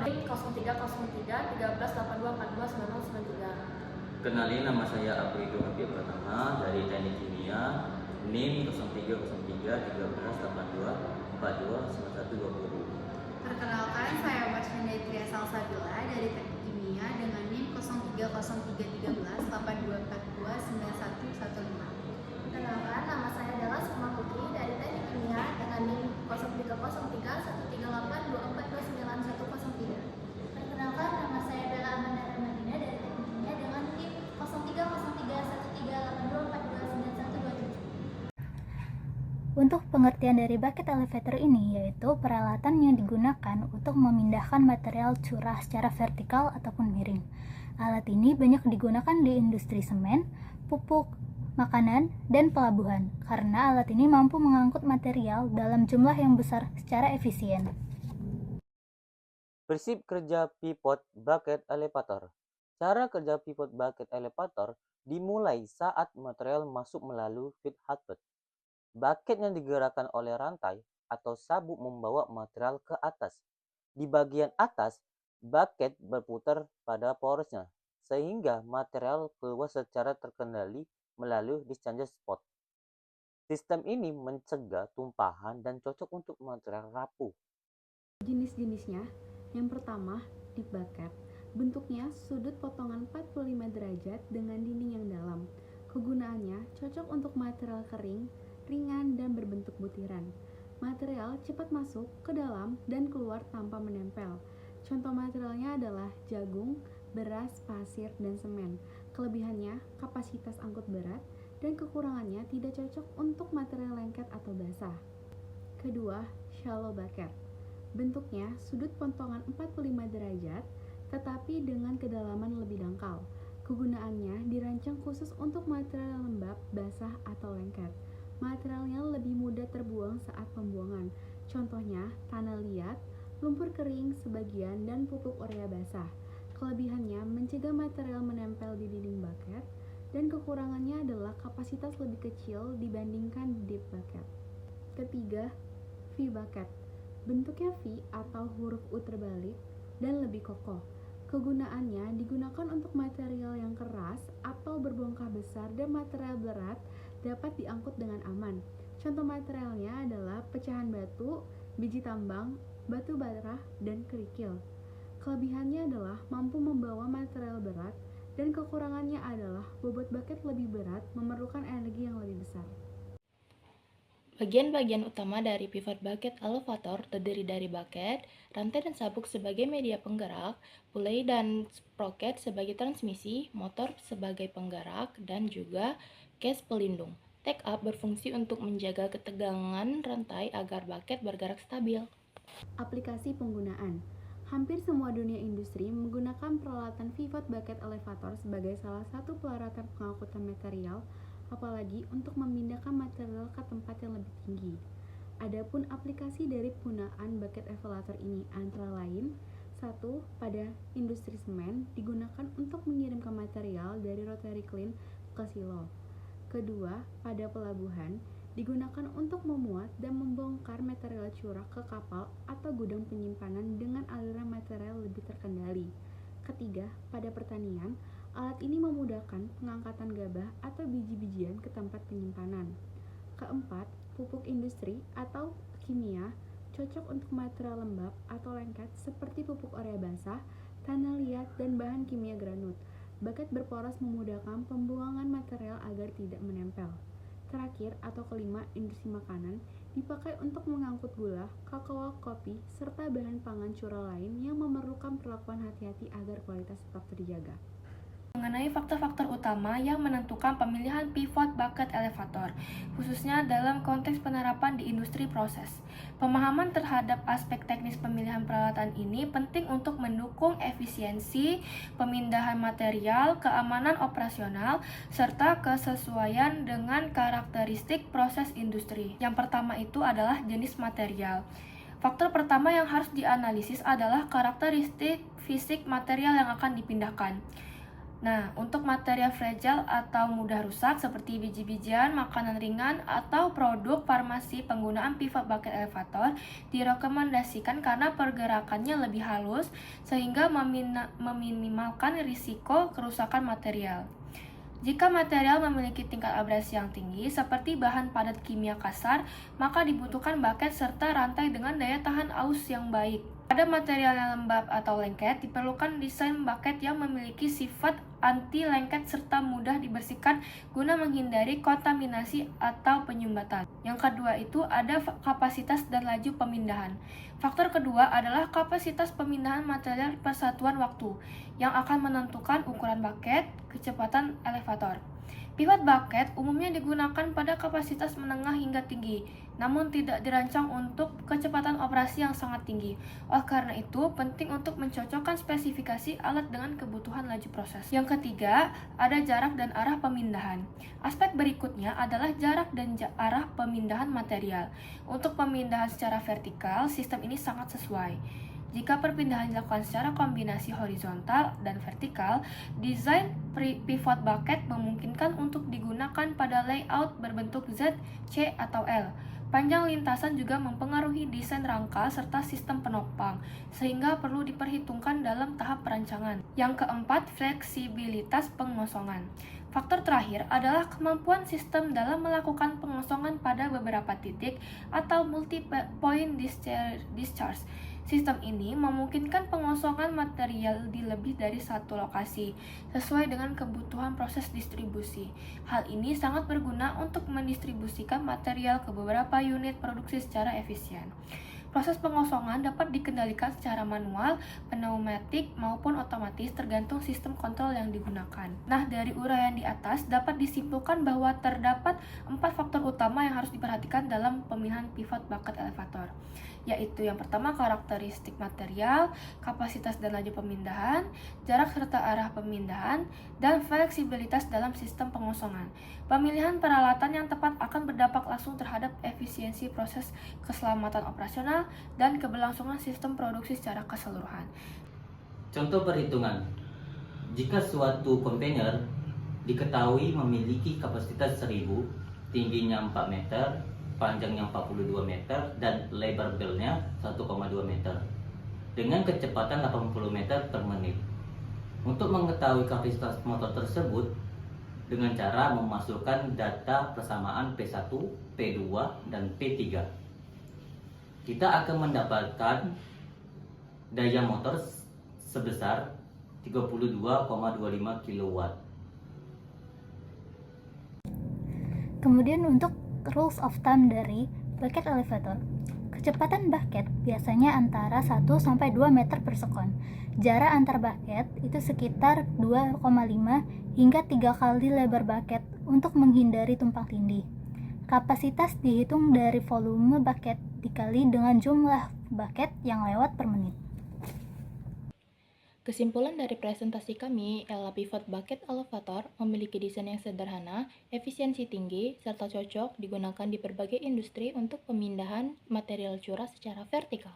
NIM 0303 1382429093. Kenalin, nama saya Afrido Habib Pratama dari Teknik Kimia, NIM 0303 1382429120. Perkenalkan, saya Marshinda Tria Salsabila dari Teknik Kimia dengan NIM 03031382429115. Perkenalkan, nama saya adalah Sukma Putri dari Teknik Kimia dengan NIM 0303 1382429103. Perkenalkan, nama saya Bella Amanda Ramadina dari Teknik Kimia dengan NIM 03031382429127. Untuk pengertian dari bucket elevator ini yaitu peralatan yang digunakan untuk memindahkan material curah secara vertikal ataupun miring. Alat ini banyak digunakan di industri semen, pupuk, makanan, dan pelabuhan karena alat ini mampu mengangkut material dalam jumlah yang besar secara efisien. Prinsip kerja pivot bucket elevator. Cara kerja pivot bucket elevator dimulai saat material masuk melalui feed outlet. Bucket yang digerakkan oleh rantai atau sabuk membawa material ke atas. Di bagian atas, bucket berputar pada porosnya, sehingga material keluar secara terkendali melalui discharge spot. Sistem ini mencegah tumpahan dan cocok untuk material rapuh. Jenis-jenisnya, yang pertama, deep bucket. Bentuknya sudut potongan 45 derajat dengan dinding yang dalam. Kegunaannya cocok untuk material kering, ringan, dan berbentuk butiran. Material cepat masuk ke dalam dan keluar tanpa menempel. Contoh materialnya adalah jagung, beras, pasir, dan semen. Kelebihannya, kapasitas angkut berat, dan kekurangannya tidak cocok untuk material lengket atau basah. Kedua, shallow bucket. Bentuknya sudut potongan 45 derajat, tetapi dengan kedalaman lebih dangkal. Kegunaannya dirancang khusus untuk material lembab, basah, atau lengket. Materialnya lebih mudah terbuang saat pembuangan. Contohnya, tanah liat, lumpur kering sebagian, dan pupuk urea basah. Kelebihannya mencegah material menempel di dinding bucket, dan kekurangannya adalah kapasitas lebih kecil dibandingkan deep bucket. Ketiga, V bucket. Bentuknya V atau huruf U terbalik dan lebih kokoh. Kegunaannya digunakan untuk material yang keras atau berbongkah besar dan material berat dapat diangkut dengan aman. Contoh materialnya adalah pecahan batu, biji tambang, batu bara, dan kerikil. Kelebihannya adalah mampu membawa material berat dan kekurangannya adalah bobot bucket lebih berat memerlukan energi yang lebih besar. Bagian-bagian utama dari pivot bucket elevator terdiri dari bucket, rantai dan sabuk sebagai media penggerak, pulley dan sprocket sebagai transmisi, motor sebagai penggerak, dan juga case pelindung. Take up berfungsi untuk menjaga ketegangan rantai agar bucket bergerak stabil. Aplikasi penggunaan. Hampir semua dunia industri menggunakan peralatan pivot bucket elevator sebagai salah satu peralatan pengangkutan material, apalagi untuk memindahkan material ke tempat yang lebih tinggi. Adapun aplikasi dari penggunaan bucket elevator ini antara lain: 1. Pada industri semen digunakan untuk mengirimkan material dari rotary kiln ke silo. Kedua, pada pelabuhan digunakan untuk memuat dan membongkar material curah ke kapal atau gudang penyimpanan dengan aliran material lebih terkendali. Ketiga, pada pertanian, alat ini memudahkan pengangkatan gabah atau biji-bijian ke tempat penyimpanan. Keempat, pupuk industri atau kimia cocok untuk material lembab atau lengket seperti pupuk urea basah, tanah liat, dan bahan kimia granut. Bucket berporos memudahkan pembuangan material agar tidak menempel. Terakhir atau kelima, industri makanan dipakai untuk mengangkut gula, kakao, kopi, serta bahan pangan curah lain yang memerlukan perlakuan hati-hati agar kualitas tetap terjaga. Mengenai faktor-faktor utama yang menentukan pemilihan pivot bucket elevator, khususnya dalam konteks penerapan di industri proses. Pemahaman terhadap aspek teknis pemilihan peralatan ini penting untuk mendukung efisiensi pemindahan material, keamanan operasional, serta kesesuaian dengan karakteristik proses industri. Yang pertama itu adalah jenis material. Faktor pertama yang harus dianalisis adalah karakteristik fisik material yang akan dipindahkan. Nah, untuk material fragile atau mudah rusak seperti biji-bijian, makanan ringan, atau produk farmasi, penggunaan pivot bucket elevator direkomendasikan karena pergerakannya lebih halus sehingga meminimalkan risiko kerusakan material. Jika material memiliki tingkat abrasi yang tinggi, seperti bahan padat kimia kasar, maka dibutuhkan bucket serta rantai dengan daya tahan aus yang baik. Pada material yang lembab atau lengket, diperlukan desain bucket yang memiliki sifat anti-lengket serta mudah dibersihkan guna menghindari kontaminasi atau penyumbatan. Yang kedua itu ada kapasitas dan laju pemindahan. Faktor kedua adalah kapasitas pemindahan material per satuan waktu, yang akan menentukan ukuran bucket, kecepatan elevator. Pivot bucket umumnya digunakan pada kapasitas menengah hingga tinggi, namun tidak dirancang untuk kecepatan operasi yang sangat tinggi. Oleh karena itu, penting untuk mencocokkan spesifikasi alat dengan kebutuhan laju proses. Yang ketiga, ada jarak dan arah pemindahan. Aspek berikutnya adalah jarak dan arah pemindahan material. Untuk pemindahan secara vertikal, sistem ini sangat sesuai. Jika perpindahan dilakukan secara kombinasi horizontal dan vertikal, desain pivot bucket memungkinkan untuk digunakan pada layout berbentuk Z, C, atau L. Panjang lintasan juga mempengaruhi desain rangka serta sistem penopang, sehingga perlu diperhitungkan dalam tahap perancangan. Yang keempat, fleksibilitas pengosongan. Faktor terakhir adalah kemampuan sistem dalam melakukan pengosongan pada beberapa titik atau multi-point discharge. Sistem ini memungkinkan pengosongan material di lebih dari satu lokasi, sesuai dengan kebutuhan proses distribusi. Hal ini sangat berguna untuk mendistribusikan material ke beberapa unit produksi secara efisien. Proses pengosongan dapat dikendalikan secara manual, pneumatik, maupun otomatis tergantung sistem kontrol yang digunakan. Nah, dari uraian di atas dapat disimpulkan bahwa terdapat 4 faktor utama yang harus diperhatikan dalam pemilihan pivot bucket elevator, yaitu yang pertama karakteristik material, kapasitas dan laju pemindahan, jarak serta arah pemindahan, dan fleksibilitas dalam sistem pengosongan. Pemilihan peralatan yang tepat akan berdampak langsung terhadap efisiensi proses, keselamatan operasional, dan keberlangsungan sistem produksi secara keseluruhan. Contoh perhitungan. Jika suatu kontainer diketahui memiliki kapasitas 1000, tingginya 4 meter, panjangnya 42 meter, dan lebar belnya 1,2 meter, dengan kecepatan 80 meter per menit. Untuk mengetahui kapasitas motor tersebut, dengan cara memasukkan data persamaan P1, P2, dan P3. Kita akan mendapatkan daya motor sebesar 32,25 kW. Kemudian untuk rules of thumb dari bucket elevator. Kecepatan bucket biasanya antara 1-2 meter per sekon. Jarak antar bucket itu sekitar 2,5 hingga 3 kali lebar bucket untuk menghindari tumpang tindih. Kapasitas dihitung dari volume bucket dikali dengan jumlah bucket yang lewat per menit. Kesimpulan dari presentasi kami ialah pivot bucket elevator memiliki desain yang sederhana, efisiensi tinggi, serta cocok digunakan di berbagai industri untuk pemindahan material curah secara vertikal.